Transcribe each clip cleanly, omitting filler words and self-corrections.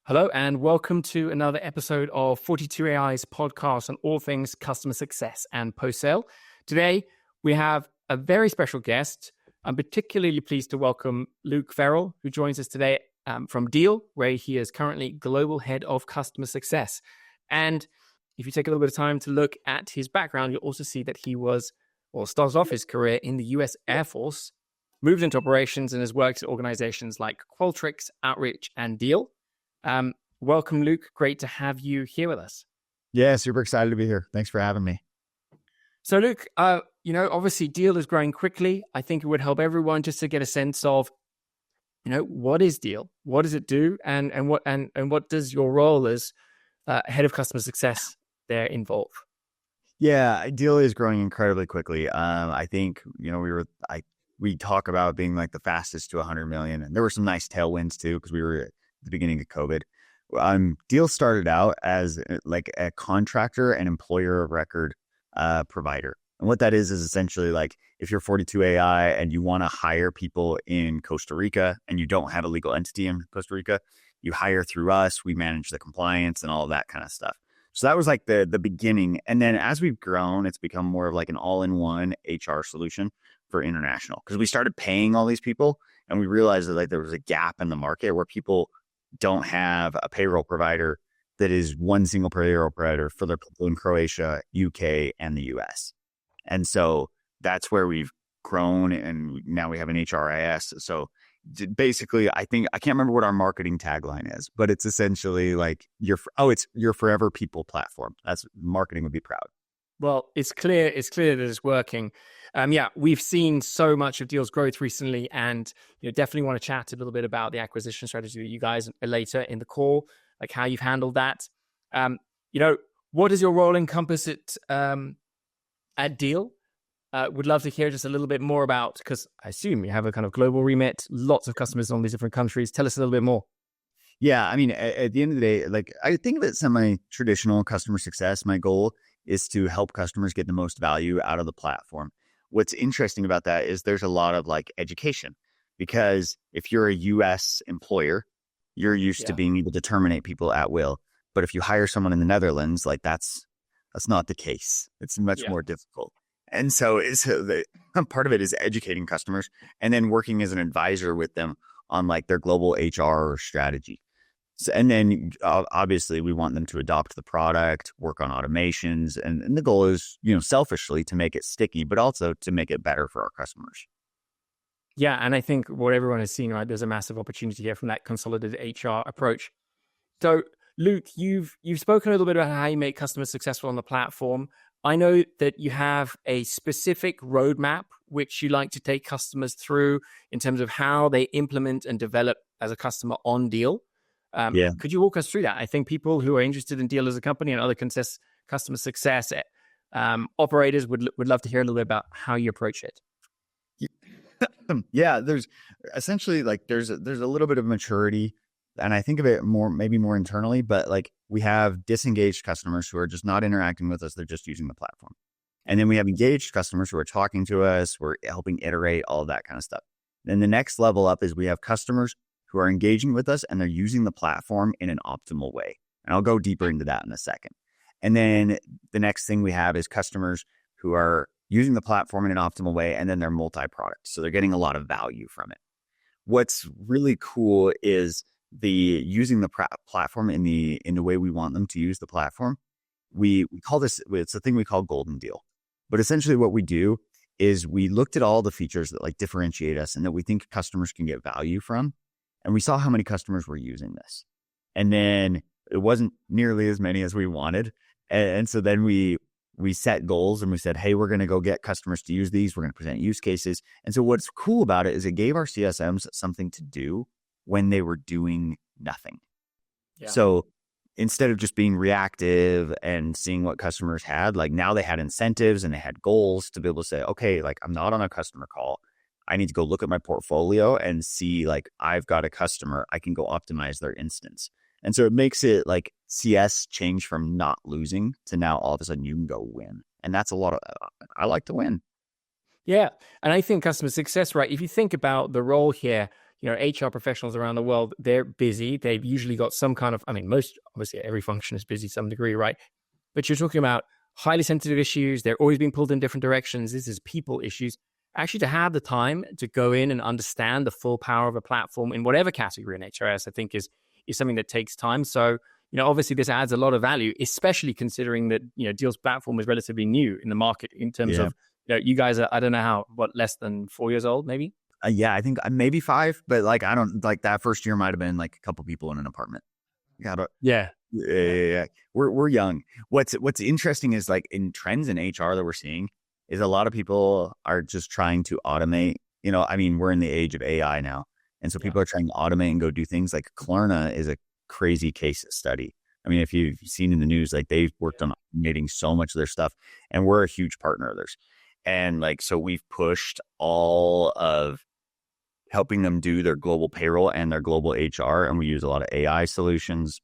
Hello, and welcome to another episode of 42AI's podcast on all things customer success and post-sale. Today, we have a very special guest. I'm particularly pleased to welcome Luke Ferrel, who joins us today from Deel, where he is currently Global Head of Customer Success. And if you take a little bit of time to look at his background, you'll also see that he started off his career in the US Air Force, moved into operations, and has worked at organizations like Qualtrics, Outreach, and Deel. Welcome, Luke. Great to have you here with us. Yeah, super excited to be here. Thanks for having me. So, Luke, obviously Deel is growing quickly. I think it would help everyone just to get a sense of, what is Deel? What does it do? And what does your role as head of customer success there involve? Yeah, Deel is growing incredibly quickly. I think, we talk about being like the fastest to 100 million, and there were some nice tailwinds too, because we were at the beginning of COVID. Deel started out as like a contractor and employer of record provider. And what that is essentially like if you're 42AI and you want to hire people in Costa Rica and you don't have a legal entity in Costa Rica, you hire through us. We manage the compliance and all of that kind of stuff. So that was like the beginning. And then as we've grown, it's become more of like an all-in-one HR solution for international, because we started paying all these people and we realized that like there was a gap in the market where people don't have a payroll provider that is one single payroll provider for their people in Croatia, UK, and the US. And so that's where we've grown, and now we have an HRIS. So basically, I can't remember what our marketing tagline is, but it's essentially like it's your forever people platform. That's marketing would be proud. Well, it's clear that it's working. We've seen so much of Deel's growth recently, and definitely want to chat a little bit about the acquisition strategy that you guys later in the call, like how you've handled that. What does your role encompass at Deel? Would love to hear just a little bit more about, because I assume you have a kind of global remit, lots of customers in all these different countries. Tell us a little bit more. Yeah, I mean, at the end of the day, like I think of it semi-traditional customer success. My goal is to help customers get the most value out of the platform. What's interesting about that is there's a lot of like education, because if you're a US employer, you're used to being able to terminate people at will. But if you hire someone in the Netherlands, like that's not the case. It's much more difficult. And so part of it is educating customers and then working as an advisor with them on like their global HR strategy. So, and then obviously we want them to adopt the product, work on automations. And the goal is, selfishly to make it sticky, but also to make it better for our customers. Yeah. And I think what everyone has seen, right, there's a massive opportunity here from that consolidated HR approach. So Luke, you've spoken a little bit about how you make customers successful on the platform. I know that you have a specific roadmap which you like to take customers through in terms of how they implement and develop as a customer on Deel. Could you walk us through that? I think people who are interested in Deel as a company and other customer success operators would love to hear a little bit about how you approach it. Yeah, there's essentially like there's a little bit of maturity, and I think of it maybe more internally, but like we have disengaged customers who are just not interacting with us. They're just using the platform. And then we have engaged customers who are talking to us. We're helping iterate, all of that kind of stuff. Then the next level up is we have customers who are engaging with us and they're using the platform in an optimal way. And I'll go deeper into that in a second. And then the next thing we have is customers who are using the platform in an optimal way, and then they're multi-product. So they're getting a lot of value from it. What's really cool is using the platform in the way we want them to use the platform. We call this, it's a thing we call Golden Deel. But essentially what we do is we looked at all the features that like differentiate us and that we think customers can get value from. And we saw how many customers were using this. And then it wasn't nearly as many as we wanted. And so then we set goals and we said, hey, we're going to go get customers to use these. We're going to present use cases. And so what's cool about it is it gave our CSMs something to do when they were doing nothing. Yeah. So instead of just being reactive and seeing what customers had, like now they had incentives and they had goals to be able to say, okay, like I'm not on a customer call. I need to go look at my portfolio and see like I've got a customer. I can go optimize their instance. And so it makes it like CS change from not losing to now all of a sudden you can go win. And that's a lot of, I like to win. Yeah. And I think customer success, right? If you think about the role here, HR professionals around the world, they're busy. They've usually got some kind of, obviously every function is busy to some degree, right? But you're talking about highly sensitive issues. They're always being pulled in different directions. This is people issues. Actually, to have the time to go in and understand the full power of a platform in whatever category in HRS, I think is something that takes time. So, obviously this adds a lot of value, especially considering that, Deel's platform is relatively new in the market in terms of, you guys are, I don't know less than 4 years old, maybe? Yeah, I think maybe 5, but like, I don't like that first year might've been like a couple people in an apartment. Yeah. We're young. What's interesting is like in trends in HR that we're seeing is a lot of people are just trying to automate. We're in the age of AI now. And so people are trying to automate and go do things like Klarna is a crazy case study. If you've seen in the news, like they've worked on automating so much of their stuff, and we're a huge partner of theirs. And like, so we've pushed all of helping them do their global payroll and their global HR. And we use a lot of AI solutions.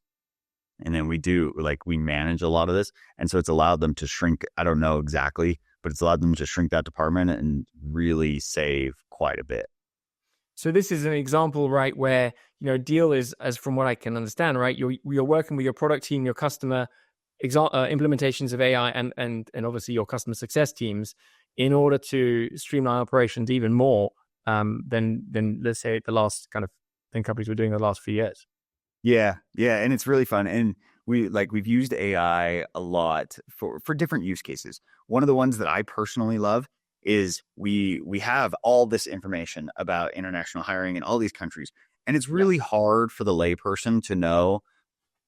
And then we manage a lot of this. And so it's allowed them to shrink. I don't know exactly, but it's allowed them to shrink that department and really save quite a bit. So this is an example, right, where, Deel is, as from what I can understand, right, you're working with your product team, your customer implementations of AI and obviously your customer success teams in order to streamline operations even more than let's say the last kind of thing companies were doing the last few years. Yeah. And it's really fun. And we've used AI a lot for different use cases. One of the ones that I personally love is we have all this information about international hiring in all these countries. And it's really hard for the layperson to know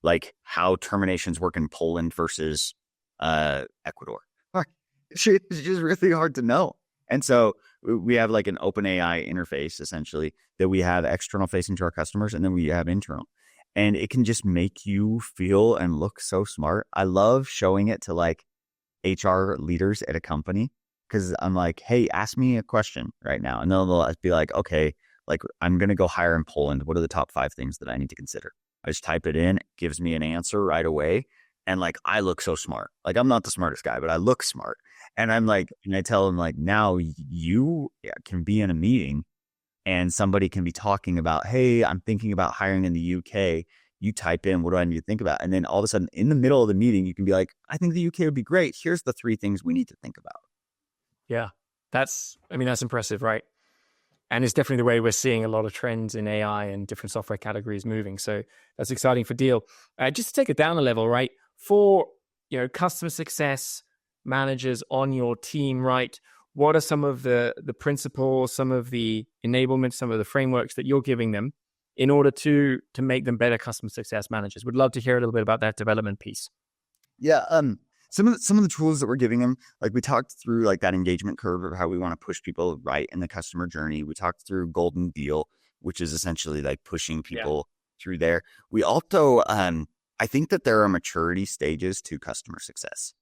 like how terminations work in Poland versus Ecuador. It's just really hard to know. And so we have like an open AI interface essentially that we have external facing to our customers, and then we have internal. And it can just make you feel and look so smart. I love showing it to like HR leaders at a company because I'm like, hey, ask me a question right now. And they'll be like, okay, like I'm going to go hire in Poland. What are the top 5 things that I need to consider? I just type it in, it gives me an answer right away. And like, I look so smart. Like I'm not the smartest guy, but I look smart. And I'm like, and I tell them like, now you can be in a meeting and somebody can be talking about, hey, I'm thinking about hiring in the UK. You type in, what do I need to think about? And then all of a sudden in the middle of the meeting, you can be like, I think the UK would be great. Here's the 3 things we need to think about. Yeah, that's impressive, right? And it's definitely the way we're seeing a lot of trends in AI and different software categories moving. So that's exciting for Deel. Just to take it down a level, right? For, customer success managers on your team, right? What are some of the principles, some of the enablement, some of the frameworks that you're giving them in order to make them better customer success managers? Would love to hear a little bit about that development piece. Yeah. Some of the tools that we're giving them, like we talked through like that engagement curve of how we want to push people right in the customer journey. We talked through Golden Deal, which is essentially like pushing people through there. We also, I think that there are maturity stages to customer success.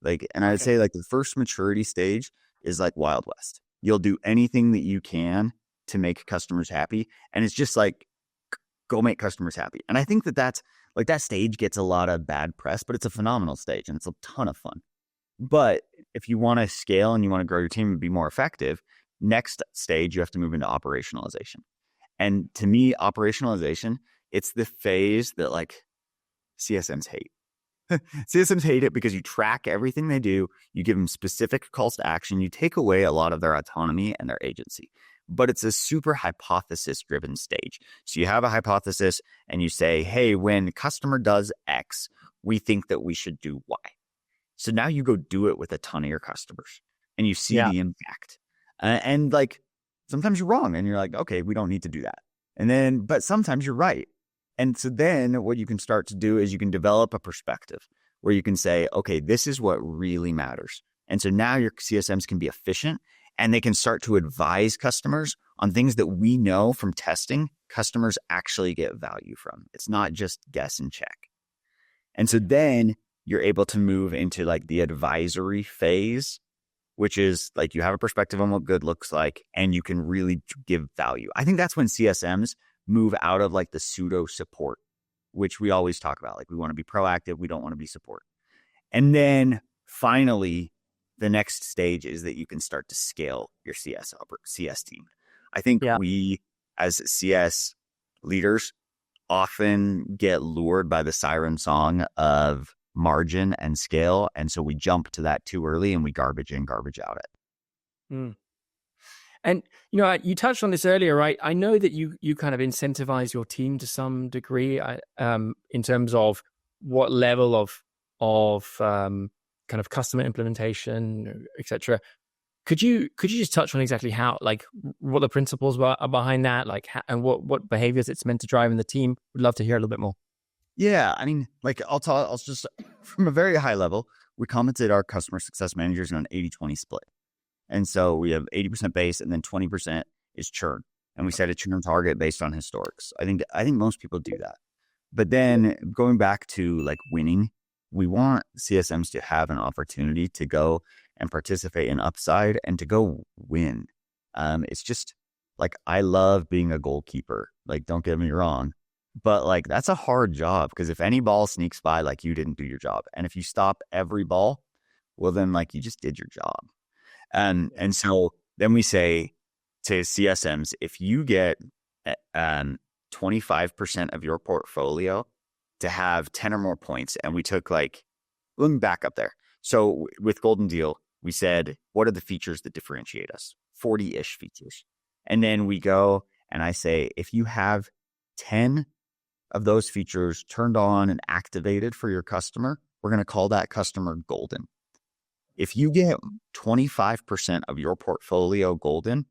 And I'd say like the first maturity stage is like Wild West. You'll do anything that you can to make customers happy. And it's just like, go make customers happy. And I think that that's like that stage gets a lot of bad press, but it's a phenomenal stage and it's a ton of fun. But if you want to scale and you want to grow your team and be more effective, next stage, you have to move into operationalization. And to me, operationalization, it's the phase that like CSMs hate. CSMs hate it because you track everything they do. You give them specific calls to action. You take away a lot of their autonomy and their agency. But it's a super hypothesis driven stage. So you have a hypothesis and you say, hey, when customer does X, we think that we should do Y. So now you go do it with a ton of your customers and you see the impact. And like sometimes you're wrong and you're like, okay, we don't need to do that. But sometimes you're right. And so then what you can start to do is you can develop a perspective where you can say, okay, this is what really matters. And so now your CSMs can be efficient and they can start to advise customers on things that we know from testing customers actually get value from. It's not just guess and check. And so then you're able to move into like the advisory phase, which is like you have a perspective on what good looks like and you can really give value. I think that's when CSMs move out of like the pseudo support, which we always talk about. Like we want to be proactive. We don't want to be support. And then finally, the next stage is that you can start to scale your CS team. I think we as CS leaders, often get lured by the siren song of margin and scale. And so we jump to that too early and we garbage in, garbage out it. Mm. And, you touched on this earlier, right? I know that you kind of incentivize your team to some degree in terms of what level of kind of customer implementation, et cetera. Could you just touch on exactly how, like, what the principles are behind that, like, and what behaviors it's meant to drive in the team? Would love to hear a little bit more. Yeah, I mean, like I'll just from a very high level, we commented our customer success managers on an 80-20 split. And so we have 80% base and then 20% is churn. And we set a churn target based on historics. I think most people do that. But then going back to like winning, we want CSMs to have an opportunity to go and participate in upside and to go win. It's just like, I love being a goalkeeper. Like, don't get me wrong, but like, that's a hard job because if any ball sneaks by, like, you didn't do your job. And if you stop every ball, well, then like you just did your job. And so then we say to CSMs, if you get 25% of your portfolio to have 10 or more points, and we took like, let me back up there. So with Golden Deel, we said, what are the features that differentiate us? 40-ish features. And then we go and I say, if you have 10 of those features turned on and activated for your customer, we're going to call that customer golden. If you get 25% of your portfolio golden,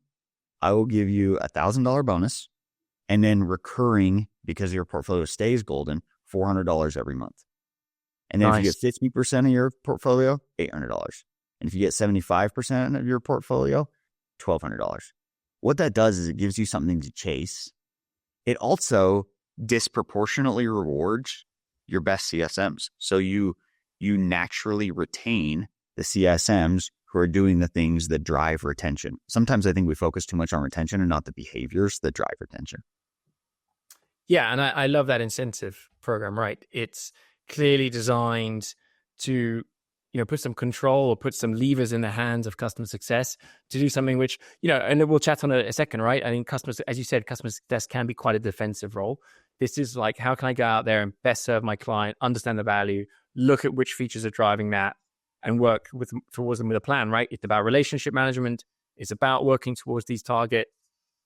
I will give you $1,000 bonus, and then recurring, because your portfolio stays golden, $400 every month. And then if you get 50% of your portfolio, $800. And if you get 75% of your portfolio, $1,200. What that does is it gives you something to chase. It also disproportionately rewards your best CSMs. So you naturally retain the CSMs who are doing the things that drive retention. Sometimes I think we focus too much on retention and not the behaviors that drive retention. Yeah, and I love that incentive program, right? It's clearly designed to, put some control or put some levers in the hands of customer success to do something which, and we'll chat on it a second, right? I mean, customers, as you said, customer success can be quite a defensive role. This is like, how can I go out there and best serve my client, understand the value, look at which features are driving that, and work towards them with a plan, right? It's about relationship management. It's about working towards these targets.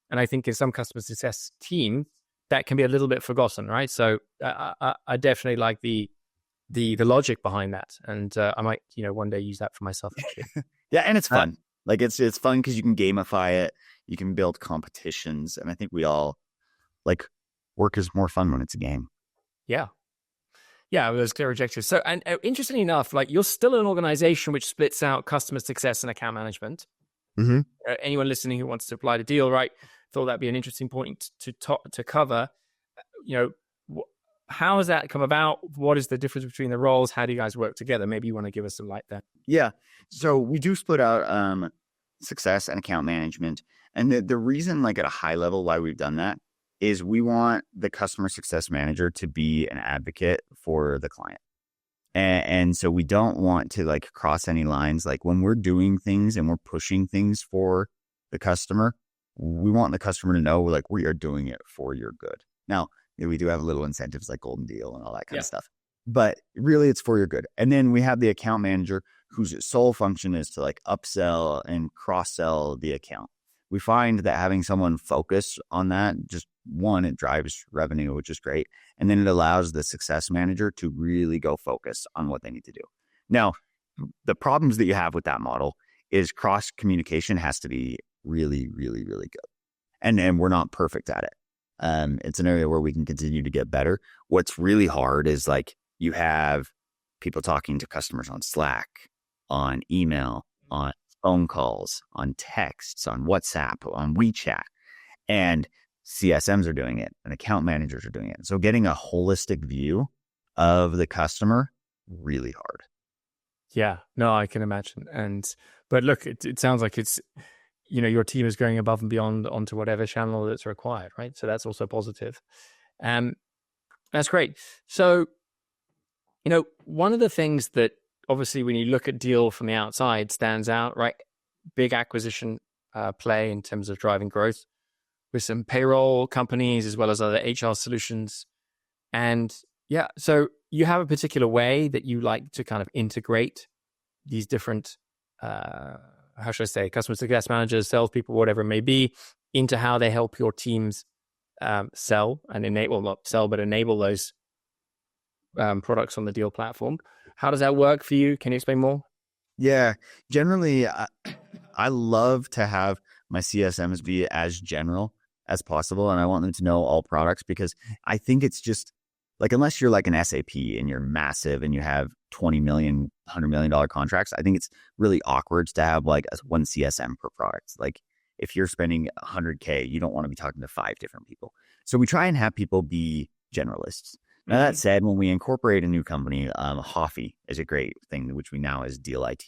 And I think in some customer success team, that can be a little bit forgotten, right? So I definitely like the logic behind that. And I might, one day use that for myself, actually. Yeah, and it's fun. Like it's fun because you can gamify it. You can build competitions. And I think we all, like, work is more fun when it's a game. Yeah. Yeah, those clear objectives. So, and interestingly enough, like, you're still an organization which splits out customer success and account management. Mm-hmm. Anyone listening who wants to apply to Deel, right, thought that'd be an interesting point to cover. How has that come about? What is the difference between the roles? How do you guys work together? Maybe you want to give us some light there. Yeah. So we do split out success and account management. And the reason, like, at a high level why we've done that is we want the customer success manager to be an advocate for the client. And so we don't want to, like, cross any lines. Like, when we're doing things and we're pushing things for the customer, we want the customer to know, like, we are doing it for your good. Now, we do have little incentives like Golden Deel and all that kind of stuff, but really it's for your good. And then we have the account manager whose sole function is to, like, upsell and cross-sell the account. We find that having someone focus on that, just one, it drives revenue, which is great. And then it allows the success manager to really go focus on what they need to do. Now, the problems that you have with that model is cross communication has to be really, really, really good. And we're not perfect at it. It's an area where we can continue to get better. What's really hard is, like, you have people talking to customers on Slack, on email, on phone calls, on texts, on WhatsApp, on WeChat, and CSMs are doing it and account managers are doing it. So getting a holistic view of the customer, really hard. Yeah, no, I can imagine. But look, it sounds like it's, your team is going above and beyond onto whatever channel that's required, right? So that's also positive. That's great. So, one of the things that obviously when you look at Deel from the outside stands out, right? Big acquisition play in terms of driving growth with some payroll companies as well as other HR solutions. And yeah, so you have a particular way that you like to kind of integrate these different, how should I say, customer success managers, salespeople, whatever it may be, into how they help your teams sell and enable, not sell, but enable those products on the Deel platform. How does that work for you? Can you explain more? Yeah, generally, I love to have my CSMs be as general as possible, and I want them to know all products because I think it's just like, unless you're like an SAP and you're massive and you have 20 million, $100 million contracts, I think it's really awkward to have like one CSM per product. Like if you're spending 100K, you don't want to be talking to 5 different people. So we try and have people be generalists. Now, that said, when we incorporate a new company, Hoffy is a great thing, which we now is Deel IT.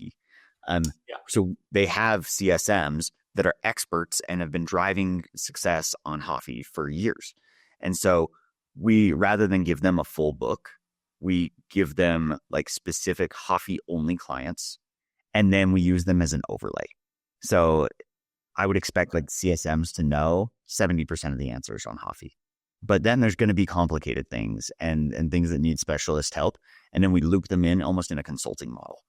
So they have CSMs that are experts and have been driving success on Hoffy for years. And so we, rather than give them a full book, we give them like specific Hoffy only clients, and then we use them as an overlay. So I would expect like CSMs to know 70% of the answers on Hoffy. But then there's going to be complicated things and things that need specialist help. And then we loop them in almost in a consulting model.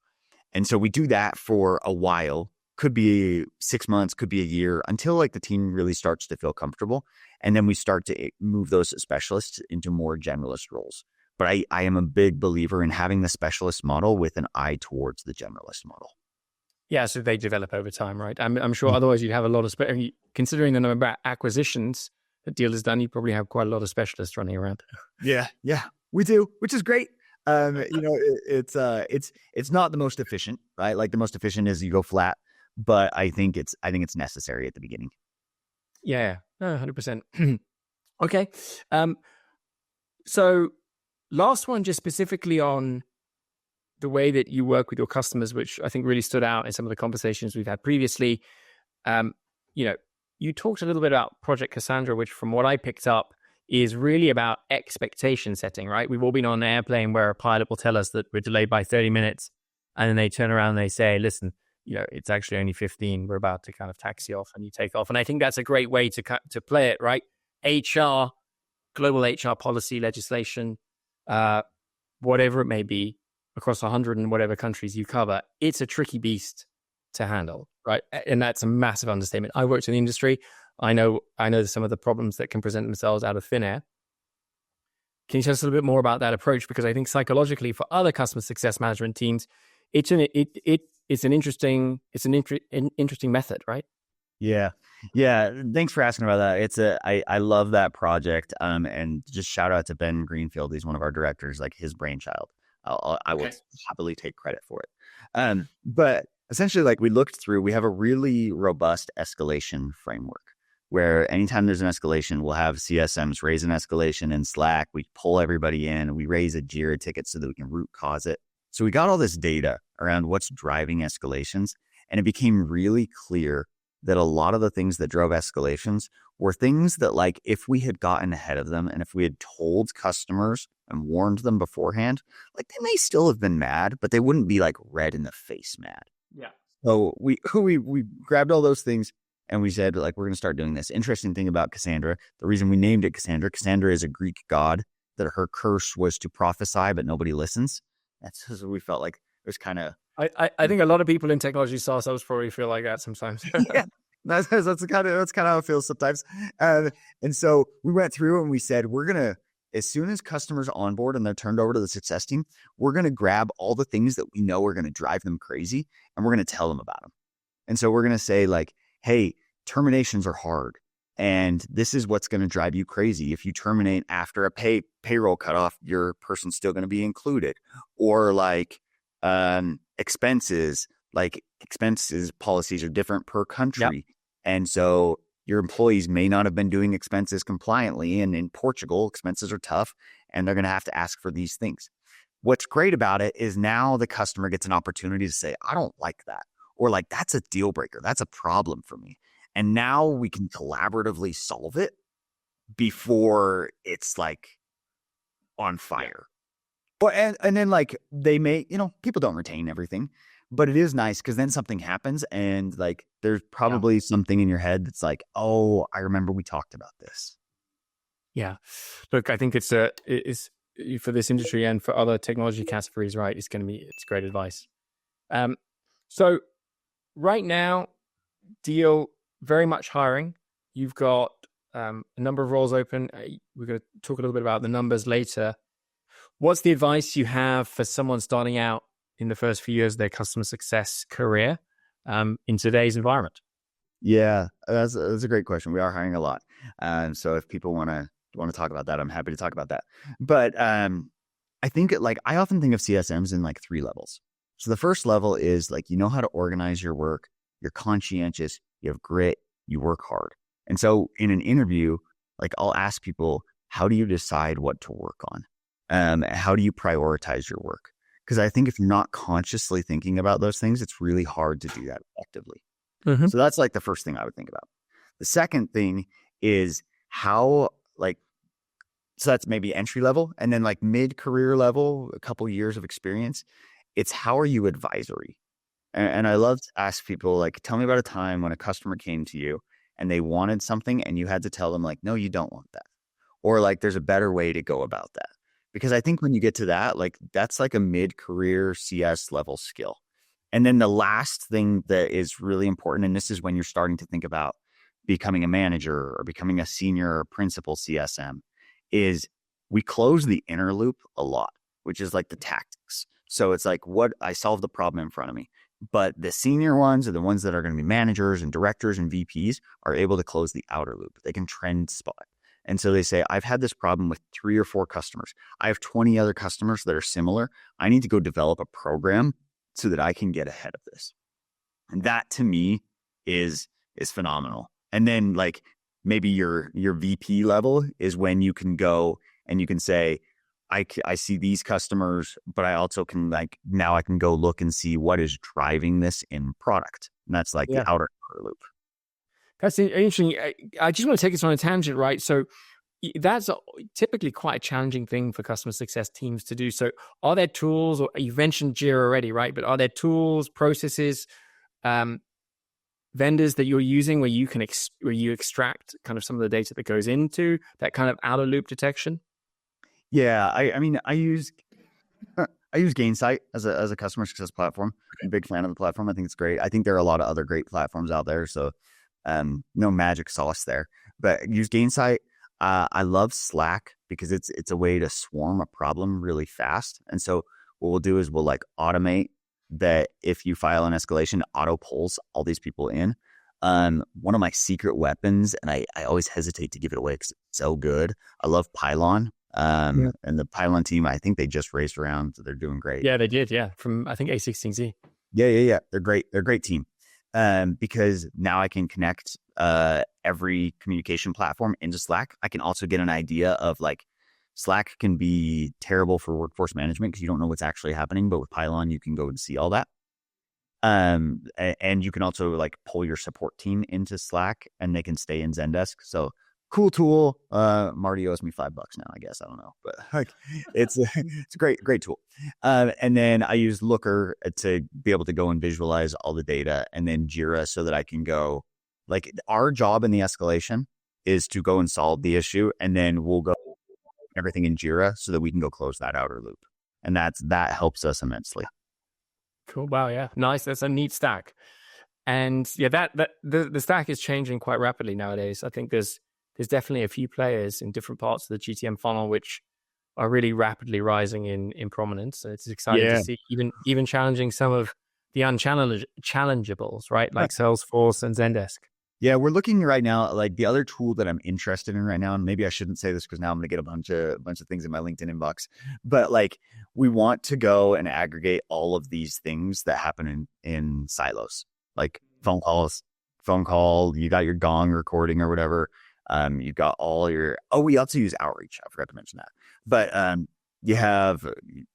And so we do that for a while, could be 6 months, could be a year, until like the team really starts to feel comfortable. And then we start to move those specialists into more generalist roles. But I am a big believer in having the specialist model with an eye towards the generalist model. Yeah, so they develop over time, right? I'm sure otherwise you'd have a lot of, considering the number of acquisitions that Deel has done, you probably have quite a lot of specialists running around. Yeah, we do, which is great. It's not the most efficient, right? Like the most efficient is you go flat, but I think it's necessary at the beginning. Yeah, no, 100%. Okay. So last one, just specifically on the way that you work with your customers, which I think really stood out in some of the conversations we've had previously. You talked a little bit about Project Cassandra, which from what I picked up is really about expectation setting, right? We've all been on an airplane where a pilot will tell us that we're delayed by 30 minutes. And then they turn around and they say, listen, it's actually only 15. We're about to kind of taxi off, and you take off. And I think that's a great way to play it, right? HR, global HR policy, legislation, whatever it may be, across 100 and whatever countries you cover, it's a tricky beast to handle, right? And that's a massive understatement. I worked in the industry. I know some of the problems that can present themselves out of thin air. Can you tell us a little bit more about that approach? Because I think psychologically for other customer success management teams, it's an interesting method, right? Yeah. Thanks for asking about that. I love that project. And just shout out to Ben Greenfield. He's one of our directors, like his brainchild. I will happily take credit for it. But essentially, like we have a really robust escalation framework where anytime there's an escalation, we'll have CSMs raise an escalation in Slack. We pull everybody in, we raise a Jira ticket so that we can root cause it. So we got all this data around what's driving escalations, and it became really clear that a lot of the things that drove escalations were things that, like, if we had gotten ahead of them and if we had told customers and warned them beforehand, like, they may still have been mad, but they wouldn't be like red in the face mad. Yeah. So we grabbed all those things and we said, like, we're going to start doing this. Interesting thing about Cassandra, the reason we named it Cassandra is a Greek god, that her curse was to prophesy, but nobody listens. That's what we felt like. It was kind of... I think a lot of people in technology startups probably feel like that sometimes. Yeah, that's kind of how it feels sometimes. And so we went through and we said, we're going to, as soon as customers on board and they're turned over to the success team, we're going to grab all the things that we know are going to drive them crazy, and we're going to tell them about them. And so we're going to say, like, hey, terminations are hard, and this is what's going to drive you crazy. If you terminate after a payroll cutoff, your person's still going to be included. Or like expenses policies are different per country. Yep. And so your employees may not have been doing expenses compliantly. And in Portugal, expenses are tough, and they're going to have to ask for these things. What's great about it is now the customer gets an opportunity to say, I don't like that. Or like, that's a deal breaker. That's a problem for me. And now we can collaboratively solve it before it's like on fire. Well, and then like they may, people don't retain everything, But it is nice because then something happens and like there's probably something in your head that's like, oh, I remember we talked about this. Yeah. Look, I think it's for this industry and for other technology categories, right? It's great advice. So right now, Deel, very much hiring. You've got a number of roles open. We're going to talk a little bit about the numbers later. What's the advice you have for someone starting out in the first few years of their customer success career in today's environment? Yeah, that's a great question. We are hiring a lot. So if people want to talk about that, I'm happy to talk about that. But I think like I often think of CSMs in like 3 levels. So the first level is like, you know how to organize your work, you're conscientious, you have grit, you work hard. And so in an interview, like I'll ask people, how do you decide what to work on? How do you prioritize your work? Because I think if you're not consciously thinking about those things, it's really hard to do that effectively. Mm-hmm. So that's like the first thing I would think about. The second thing is how so that's maybe entry level, and then like mid-career level, a couple years of experience. It's how are you advisory? And I love to ask people like, tell me about a time when a customer came to you and they wanted something and you had to tell them like, no, you don't want that. Or like, there's a better way to go about that. Because I think when you get to that, like that's like a mid-career CS level skill. And then the last thing that is really important, and this is when you're starting to think about becoming a manager or becoming a senior or principal CSM, is we close the inner loop a lot, which is like the tactics. So it's like what I solve the problem in front of me. But the senior ones are the ones that are going to be managers and directors and VPs are able to close the outer loop. They can trend spot. And so they say, I've had this problem with 3 or 4 customers. I have 20 other customers that are similar. I need to go develop a program so that I can get ahead of this. And that to me is phenomenal. And then like maybe your VP level is when you can go and you can say, I see these customers, but I also can like, now I can go look and see what is driving this in product. And that's like the outer loop. That's interesting. I just want to take us on a tangent, right? So that's typically quite a challenging thing for customer success teams to do. So are there tools, or you mentioned Jira already, right? But are there tools, processes, vendors that you're using where you can where you extract kind of some of the data that goes into that kind of outer loop detection? Yeah, I mean, I use Gainsight as a customer success platform. I'm a big fan of the platform. I think it's great. I think there are a lot of other great platforms out there. So no magic sauce there, but use Gainsight. I love Slack because it's a way to swarm a problem really fast. And so what we'll do is we'll like automate that. If you file an escalation, auto pulls all these people in. One of my secret weapons, and I always hesitate to give it away because it's so good. I love Pylon. And the Pylon team, I think they just raised around, so they're doing great. Yeah, they did. Yeah. From I think A16Z. Yeah. They're great. They're a great team. Because now I can connect every communication platform into Slack. I can also get an idea of like Slack can be terrible for workforce management because you don't know what's actually happening, but with Pylon you can go and see all that. And you can also like pull your support team into Slack and they can stay in Zendesk. So cool tool. Marty owes me $5 now, I guess. I don't know, but like it's a great tool. And then I use Looker to be able to go and visualize all the data, and then Jira so that I can go like our job in the escalation is to go and solve the issue. And then we'll go everything in Jira so that we can go close that outer loop. And that helps us immensely. Cool. Wow. Yeah. Nice. That's a neat stack. And yeah, that the stack is changing quite rapidly nowadays. I think there's definitely a few players in different parts of the GTM funnel which are really rapidly rising in prominence. And it's exciting to see, even challenging some of the unchallengeables, right? Like Salesforce and Zendesk. Yeah, we're looking right now, like the other tool that I'm interested in right now, and maybe I shouldn't say this because now I'm going to get a bunch of things in my LinkedIn inbox, but like we want to go and aggregate all of these things that happen in silos, like phone call, you got your Gong recording or whatever. You've got all your, we also use Outreach. I forgot to mention that, but you have,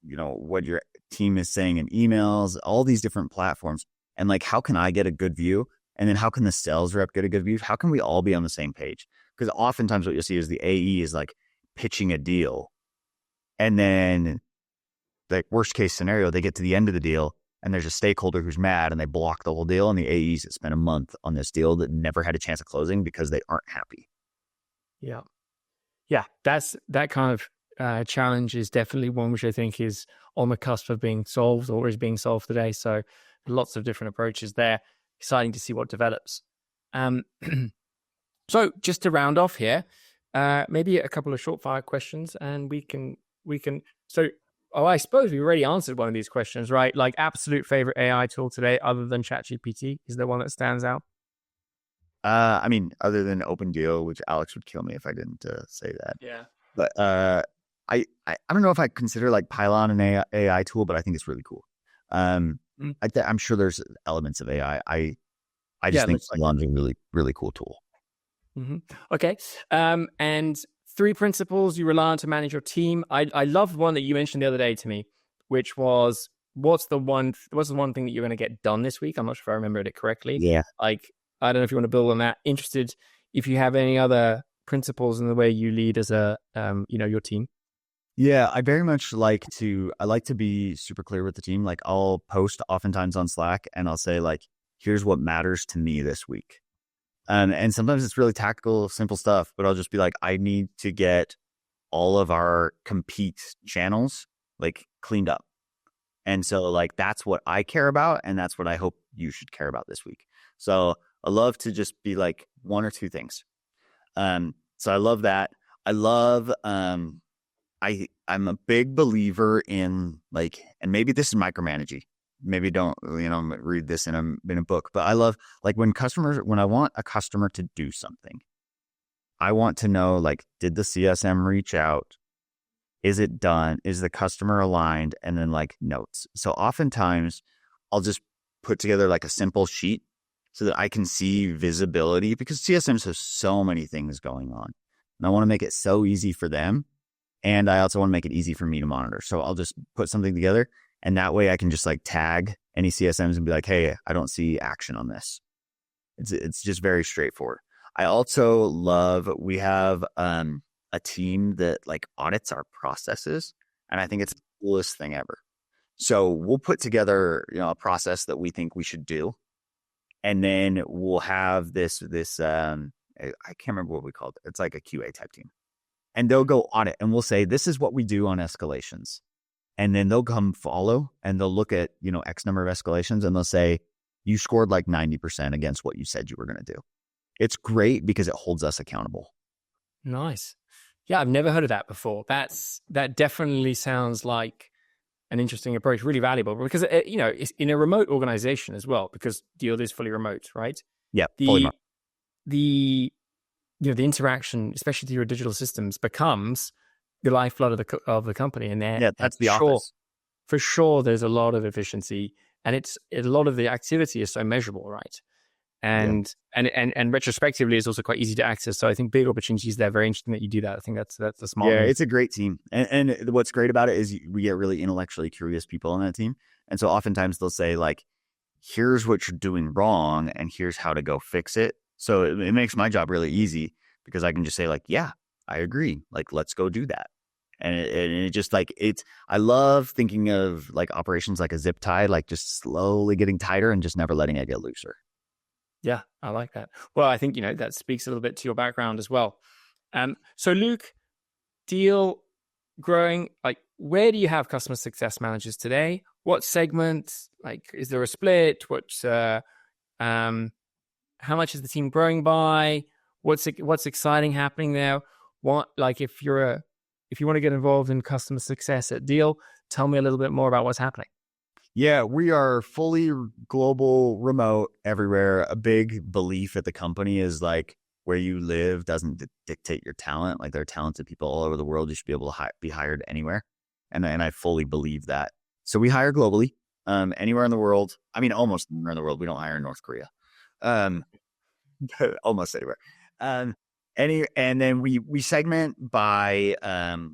what your team is saying in emails, all these different platforms. And like, how can I get a good view? And then how can the sales rep get a good view? How can we all be on the same page? Because oftentimes what you'll see is the AE is like pitching a deal. And then like worst case scenario, they get to the end of the deal and there's a stakeholder who's mad and they block the whole deal, and the AEs that spent a month on this deal that never had a chance of closing because they aren't happy. Yeah. Yeah. That kind of challenge is definitely one which I think is on the cusp of being solved or is being solved today. So lots of different approaches there. Exciting to see what develops. So just to round off here, maybe a couple of short fire questions, and we can. So, I suppose we already answered one of these questions, right? Like absolute favorite AI tool today, other than ChatGPT, is there one that stands out? I mean, other than Deel, which Alex would kill me if I didn't say that. Yeah. But I don't know if I consider like Pylon an AI tool, but I think it's really cool. I'm sure there's elements of AI. I just think Pylon's a really, really cool tool. Mm-hmm. Okay. And 3 principles you rely on to manage your team. I love one that you mentioned the other day to me, which was what's the one thing that you're going to get done this week? I'm not sure if I remembered it correctly. Yeah. Like, I don't know if you want to build on that. Interested if you have any other principles in the way you lead as a, your team. Yeah, I very much like to be super clear with the team. Like I'll post oftentimes on Slack and I'll say like, here's what matters to me this week. And sometimes it's really tactical, simple stuff, but I'll just be like, I need to get all of our compete channels like cleaned up. And so like, that's what I care about. And that's what I hope you should care about this week. So I love to just be like 1 or 2 things. So I love that. I love, I'm a big believer in like, and maybe this is micromanaging. Maybe don't, read this in a book, but I love like when I want a customer to do something, I want to know like, did the CSM reach out? Is it done? Is the customer aligned? And then like notes. So oftentimes I'll just put together like a simple sheet so that I can see visibility, because CSMs have so many things going on and I want to make it so easy for them. And I also want to make it easy for me to monitor. So I'll just put something together. And that way I can just like tag any CSMs and be like, hey, I don't see action on this. It's just very straightforward. I also love, we have a team that like audits our processes. And I think it's the coolest thing ever. So we'll put together, a process that we think we should do. And then we'll have this, I can't remember what we called it. It's like a QA type team. And they'll go audit and we'll say, this is what we do on escalations. And then they'll come follow and they'll look at, X number of escalations and they'll say, you scored like 90% against what you said you were going to do. It's great because it holds us accountable. Nice. Yeah, I've never heard of that before. That definitely sounds like an interesting approach, really valuable, because, it's in a remote organization as well, because Deel is fully remote, right? Yeah, fully remote. The interaction, especially through your digital systems, becomes the lifeblood of the company. And that's the office. For sure, there's a lot of efficiency, and a lot of the activity is so measurable, right? And retrospectively, it's also quite easy to access. So I think big opportunities there. Very interesting that you do that. I think that's a smart move. It's a great team. And what's great about it is we get really intellectually curious people on that team. And so oftentimes they'll say like, here's what you're doing wrong and here's how to go fix it. So it makes my job really easy because I can just say like, yeah, I agree. Like, let's go do that. And it just like, I love thinking of like operations like a zip tie, like just slowly getting tighter and just never letting it get looser. Yeah, I like that. Well, I think, that speaks a little bit to your background as well. So Luke, Deel, growing, like where do you have customer success managers today? What segment? Like, is there a split? How much is the team growing by? What's exciting happening there? If you want to get involved in customer success at Deel, tell me a little bit more about what's happening. Yeah, we are fully global, remote, everywhere. A big belief at the company is like where you live doesn't dictate your talent. Like there are talented people all over the world. You should be able to be hired anywhere. And I fully believe that. So we hire globally, anywhere in the world. I mean, almost anywhere in the world. We don't hire in North Korea. Almost anywhere. And then we segment by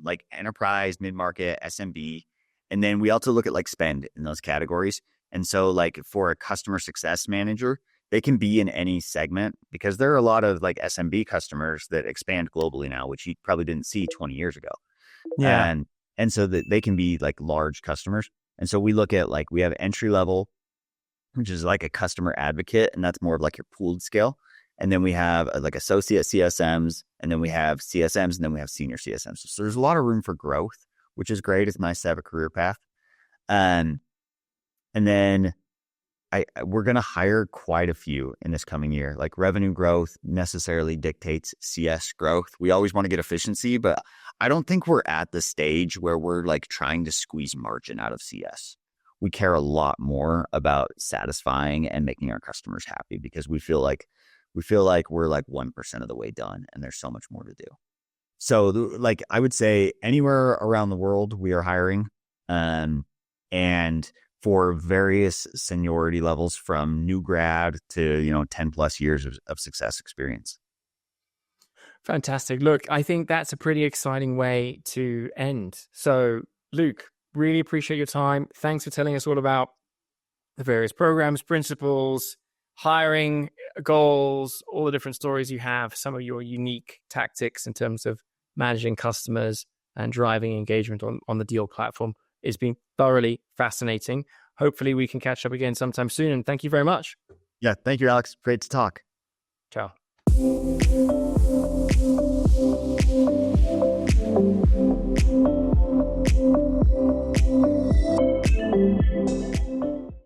like enterprise, mid-market, SMB. And then we also look at like spend in those categories. And so like for a customer success manager, they can be in any segment because there are a lot of like SMB customers that expand globally now, which you probably didn't see 20 years ago. Yeah. And so that they can be like large customers. And so we look at like, we have entry level, which is like a customer advocate, and that's more of like your pooled scale. And then we have like associate CSMs, and then we have CSMs, and then we have senior CSMs. So there's a lot of room for growth, which is great. It's nice to have a career path. And then we're going to hire quite a few in this coming year. Like revenue growth necessarily dictates CS growth. We always want to get efficiency, but I don't think we're at the stage where we're like trying to squeeze margin out of CS. We care a lot more about satisfying and making our customers happy, because we feel like we're like 1% of the way done, and there's so much more to do. So like I would say anywhere around the world we are hiring, and for various seniority levels from new grad to 10 plus years of success experience. Fantastic. Look, I think that's a pretty exciting way to end. So Luke, really appreciate your time. Thanks for telling us all about the various programs, principles, hiring goals, all the different stories you have, some of your unique tactics in terms of managing customers and driving engagement on the Deel platform. It's been thoroughly fascinating. Hopefully we can catch up again sometime soon. And thank you very much. Yeah. Thank you, Alex. Great to talk. Ciao.